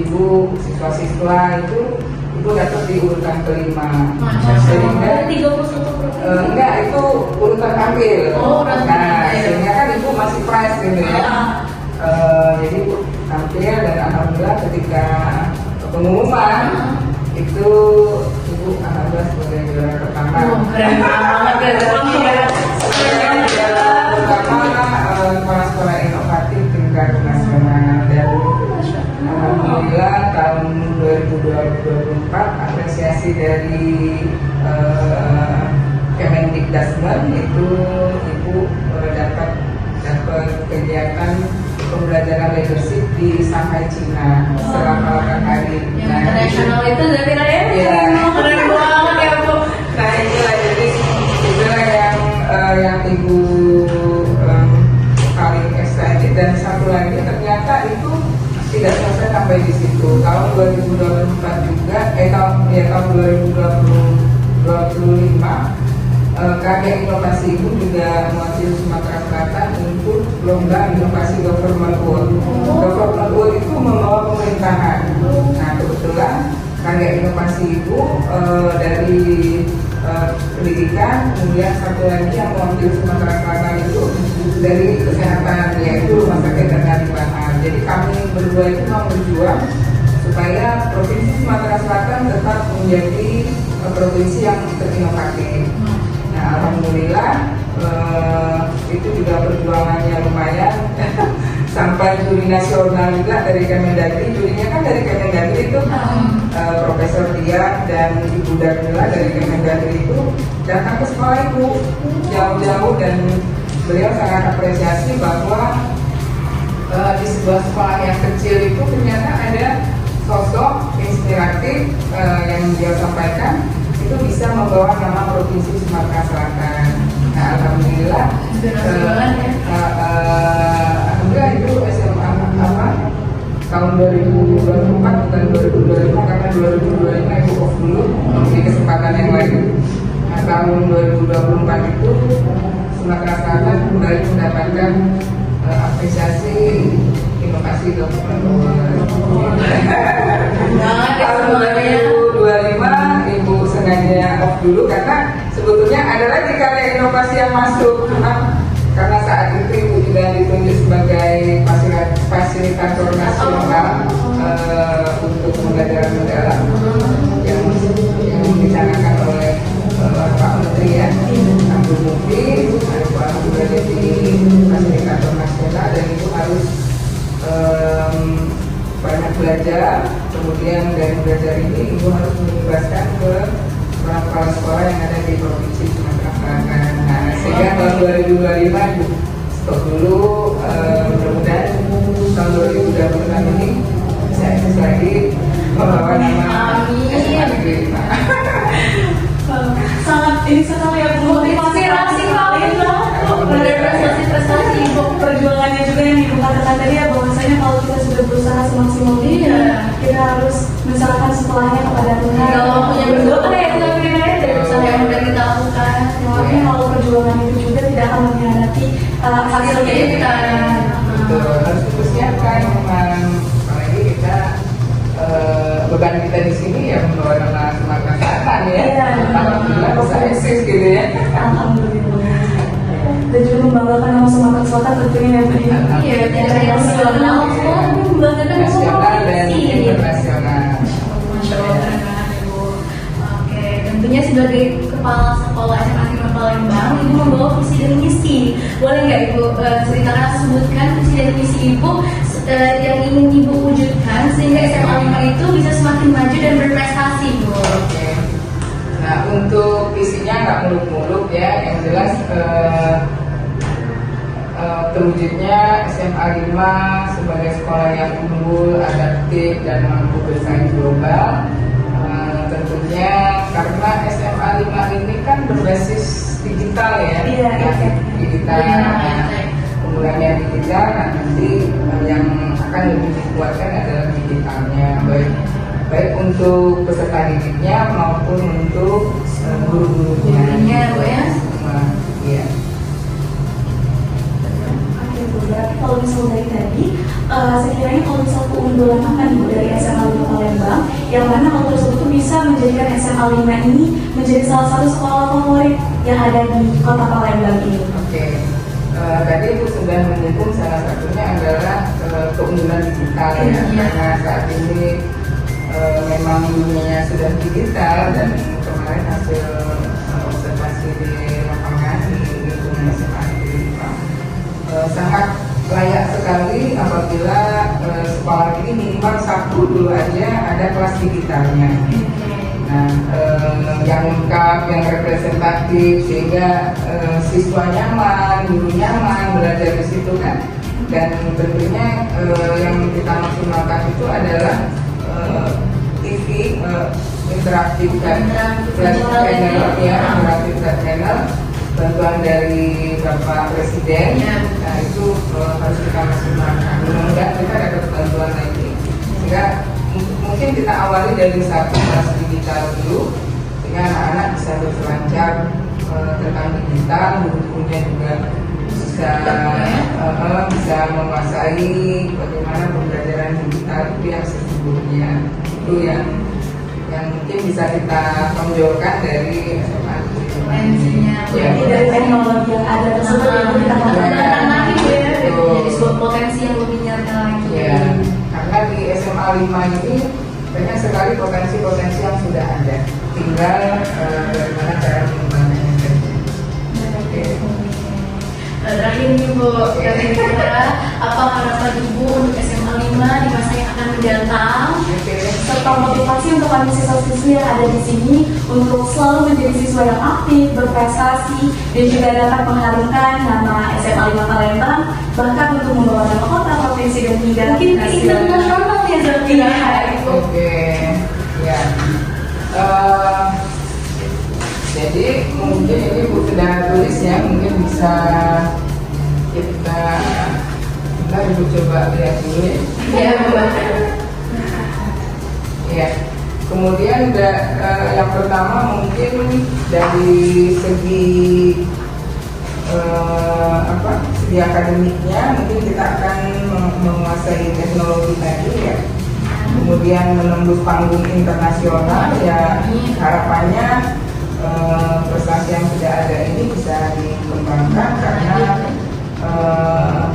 ibu-ibu siswa-siswa itu dapat di urutan kelima. Sehingga 31 enggak, itu urutan tampil. Sehingga kan ibu masih prize gitu ya. Jadi ibu tampil dan alhamdulillah ketika pengumuman itu ibu alhamdulillah sebagai juara pertama. Keren banget ya. Pertama sekolah-sekolah inovatif tingkat nasional, dan alhamdulillah tahun 2024 apresiasi dari Kemendikbud itu ibu dapat kegiatan pembelajaran leadership di Shanghai, Cina selama 8 hari. Yang internasional itu dari Raya? Iya. Keren banget ya Bu. Nah inilah, jadi itulah yang ibu paling excited. Dan satu lagi ternyata itu tidak selesai sampai di situ. Tahun 2024 juga, tahun 2025 KKN Inovasi Ibu juga mewakili Sumatera Selatan untuk lomba inovasi Government Award. Government Award itu membawa pemerintahan. Nah kebetulan KKN Inovasi Ibu dari pendidikan, kemudian satu lagi yang mewakili Sumatera Selatan itu dari kesehatan, yaitu Rumah Sakit Dr. Lipangan. Jadi kami berdua itu mau berjuang supaya Provinsi Sumatera Selatan tetap menjadi provinsi yang terinovatif. Nah, alhamdulillah itu juga perjuangannya lumayan sampai juri nasional juga dari Kemendagri. Jurinya kan dari Kemendagri itu Profesor Dia dan Ibu Darmila dari Kemendagri itu datang ke sekolah ibu jauh-jauh, dan beliau sangat apresiasi bahwa di sebuah sekolah yang kecil itu ternyata ada sosok inspiratif yang dia sampaikan itu bisa membawa nama Provinsi Sumatera Selatan. Nah, alhamdulillah, alhamdulillah itu SMA tahun 2024 bukan 2025, karena 2025 ibu off dulu di kesempatan yang lain. Nah, tahun 2024 itu Sumatera Selatan kembali mendapatkan apresiasi inovasi Government Award. Tahun 2025 ibu sengaja off dulu karena sebetulnya ada lagi karya inovasi yang masuk, cuma karena saat itu ibu juga ditunjuk sebagai fasilitator nasional untuk pembelajaran mendalam yang dicanangkan oleh Pak Menteri ya, Abdul Mufti. Alhamdulillah jadi fasilitator nasional, dan itu harus banyak belajar. Kemudian dari belajar ini ibu harus menjelaskan ke kepala sekolah yang ada di Provinsi Sumatera Selatan. Nah, sehingga tahun 2025 ibu stop dulu. Mudah-mudahan tahun 2026 ini bisa eksis lagi membawa nama SMA Negeri 5. Sangat ini sekali ya Bu, motivasi kali dari prestasi-prestasi ibu, perjuangannya juga yang ibu katakan tadi ya, bahwasanya kalau kita sudah berusaha semaksimal mungkin kita harus menserahkan setelahnya kepada Tuhan. Kalau punya berdoa ya kita dari usaha yang sudah kita lakukan. Makanya kalau perjuangan itu juga tidak akan mengkhianati hasilnya kita. Betul, harus dipersiapkan memang, apalagi kita beban kita di sini ya membawa nama Sumatera Selatan ya. Alhamdulillah bisa eksis gitu ya. Alhamdulillah. Dan juga membanggakan nama Sumatera Selatan tentunya ya Bu. Iya, dari nasional membanggakan nasional dan internasional. Masya Allah, Ibu. Oke, tentunya sebagai kepala sekolah SMA Negeri Palembang, Ibu membawa visi dan misi. Boleh nggak Ibu ceritakan, sebutkan visi dan misi Ibu yang ingin Ibu wujudkan sehingga SMA 5 itu bisa semakin maju dan berprestasi, Bu? Oke. Nah, untuk visinya nggak muluk-muluk ya, yang jelas terwujudnya SMA 5 sebagai sekolah yang unggul, adaptif, dan mampu bersaing global. Tentunya karena SMA 5 ini kan berbasis digital ya, digital, penggunaannya digital. Nah, nanti yang akan lebih dikuatkan adalah digitalnya, baik untuk peserta didiknya maupun untuk guru-gurunya. Bu ya. Iya. Oke Bu, berarti kalau misal dari tadi, sekiranya kalau misal keunggulan apa nih Bu dari SMA menjadikan SMA 5 ini menjadi salah satu sekolah favorit yang ada di Kota Palembang ini? Oke. Tadi Ibu sudah menyinggung salah satunya adalah keunggulan digital ya, karena saat ini memang dunianya sudah digital dan kemarin hasil observasi di lapangan di lingkungan SMA Negeri 5 sangat layak sekali apabila sekolah ini minimal satu dulu aja ada kelas digitalnya. Nah, yang lengkap, yang representatif sehingga siswa nyaman, guru nyaman belajar di situ kan. Dan tentunya yang kita maksimalkan itu adalah TV interaktif dan flash channel ya, interaktif flash channel bantuan dari Bapak Presiden. Nah itu harus kita maksimalkan. Mudah-mudahan kita dapat bantuan lagi. Sehingga mungkin kita awali dari satu kelas digital dulu, sehingga anak-anak bisa berselancar tentang digital, guru-gurunya juga bisa menguasai bagaimana pembelajaran digital itu yang sesungguhnya. Itu yang mungkin bisa kita tonjolkan dari SMA. Ya, dari teknologi yang ada tersebut yang kita kembangkan lagi ya, jadi sebuah potensi yang lebih nyata lagi. Ya, karena di SMA 5 ini banyak sekali potensi-potensi yang sudah ada. Tinggal bagaimana cara mengembangkannya saja. Terakhir nih Bu, kira-kira apa harapan Ibu untuk SMA 5 di masa yang akan mendatang? Serta motivasi untuk kami siswa-siswi yang ada di sini untuk selalu menjadi siswa yang aktif, berprestasi, dan juga dapat mengharumkan nama SMA 5 Palembang, bahkan untuk membawa nama kota, provinsi, dan hingga internasional ya Zafira. Oke, ya. Jadi mungkin ini Bu sudah tulis ya, mungkin bisa kita Ibu coba lihat dulu ya. Ya, Bu. Ya. Kemudian yang pertama mungkin dari segi segi akademiknya mungkin kita akan menguasai teknologi tadi ya. Kemudian menembus panggung internasional ya, harapannya prestasi yang sudah ada ini bisa dikembangkan karena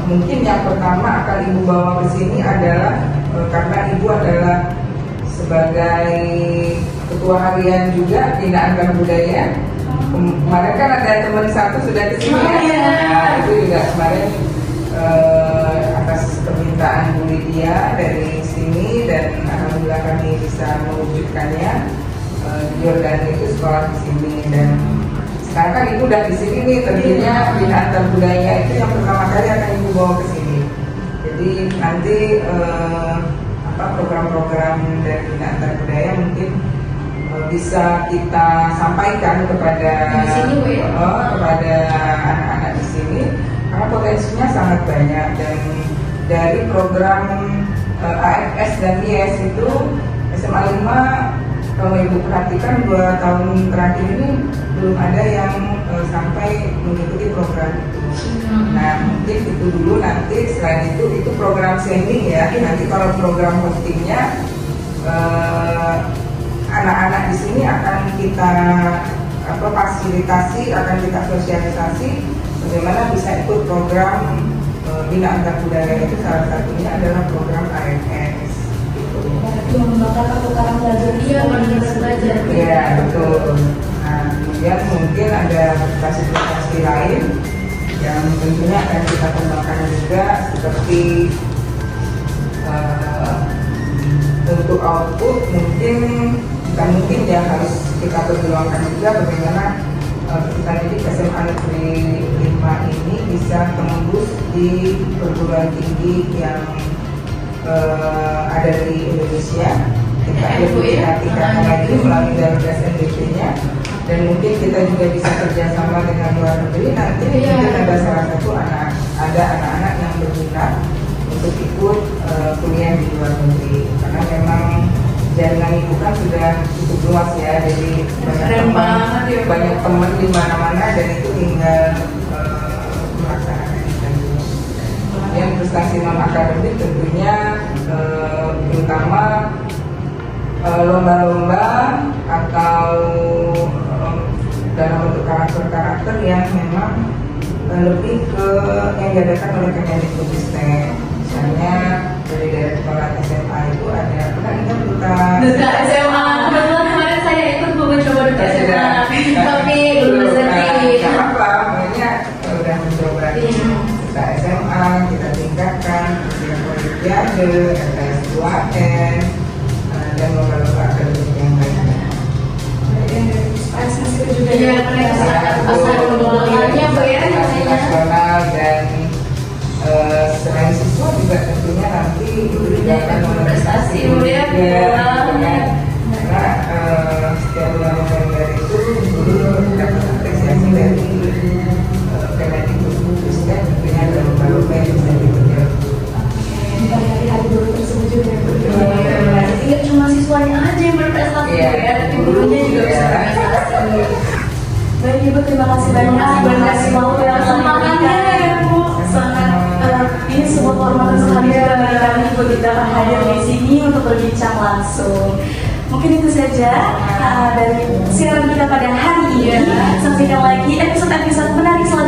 mungkin yang pertama akan Ibu bawa ke sini adalah karena Ibu adalah sebagai ketua harian juga Bina Antar Budaya. Kemarin kan ada teman satu sudah ke sini ya. Nah, itu juga kemarin atas permintaan Bu Lydia dari sini dan alhamdulillah kami bisa mewujudkannya. Jordan itu sekolah di sini dan sekarang kan Ibu udah di sini nih, tentunya Bina Antar Budaya itu yang pertama kali akan Ibu bawa ke sini. Jadi nanti program-program dari Bina Antar Budaya mungkin bisa kita sampaikan kepada kepada anak-anak di sini karena potensinya sangat banyak dan dari program AFS dan IS itu SMA 5 kalau Ibu perhatikan 2 tahun terakhir ini belum ada yang sampai mengikuti program itu. Nah mungkin itu dulu, nanti selain itu program sending ya. Nanti kalau program hostingnya anak-anak di sini akan kita fasilitasi, akan kita sosialisasi bagaimana bisa ikut program Bina Antar Budaya itu salah satunya adalah program AFS. Yang membakar pertukaran belajar belajar. Iya betul. Nah kemudian mungkin ada aplikasi-aplikasi lain yang tentunya akan kita kembangkan juga seperti untuk output mungkin bukan mungkin ya harus kita perjuangkan juga bagaimana kita didik SMA Negeri 5 ini bisa tembus di perguruan tinggi yang ada di Indonesia. Kita tingkatkan lagi melalui jalur SNBP-nya dan mungkin kita juga bisa kerjasama dengan luar negeri. Nanti mungkin ada salah satu anak-anak yang berminat untuk ikut kuliah di luar negeri karena memang jaringan Ibu kan sudah cukup luas ya, jadi banyak teman di mana-mana dan itu tinggal melaksanakan itu. Kemudian prestasi non akademik tentunya terutama lomba-lomba atau dalam bentuk karakter-karakter yang memang lebih ke yang diadakan oleh Kemendikbudristek. Misalnya dari kepala SMA itu ada duta SMA. Kebetulan kemarin saya ikut mencoba duta SMA, tapi belum rezeki. Tidak apa, makanya udah mencoba duta SMA, kita tingkatkan kemudian Olimpiade, MTS 2N, dan lomba-lomba akademik yang lainnya. Juga ya, asal lomba-lombanya bayar nasional dan selain siswa juga tentunya nanti akan prestasi ya, karena setiap bulan November itu guru dapat apresiasi dari Kemendikbudristek tentunya ada lomba-lomba yang bisa diikuti. Hari guru tersebut juga tidak cuma siswanya aja yang berprestasi ya, tapi gurunya juga bisa berprestasi. Baik Ibu, terima kasih banyak waktu yang kesempatannya ya Bu. Sangat ini sebuah kehormatan sekali bagi kami Ibu tidak hadir di sini untuk berbincang langsung. Mungkin itu saja dari siaran kita pada hari ini. Saksikan lagi episode-episode menarik selanjutnya.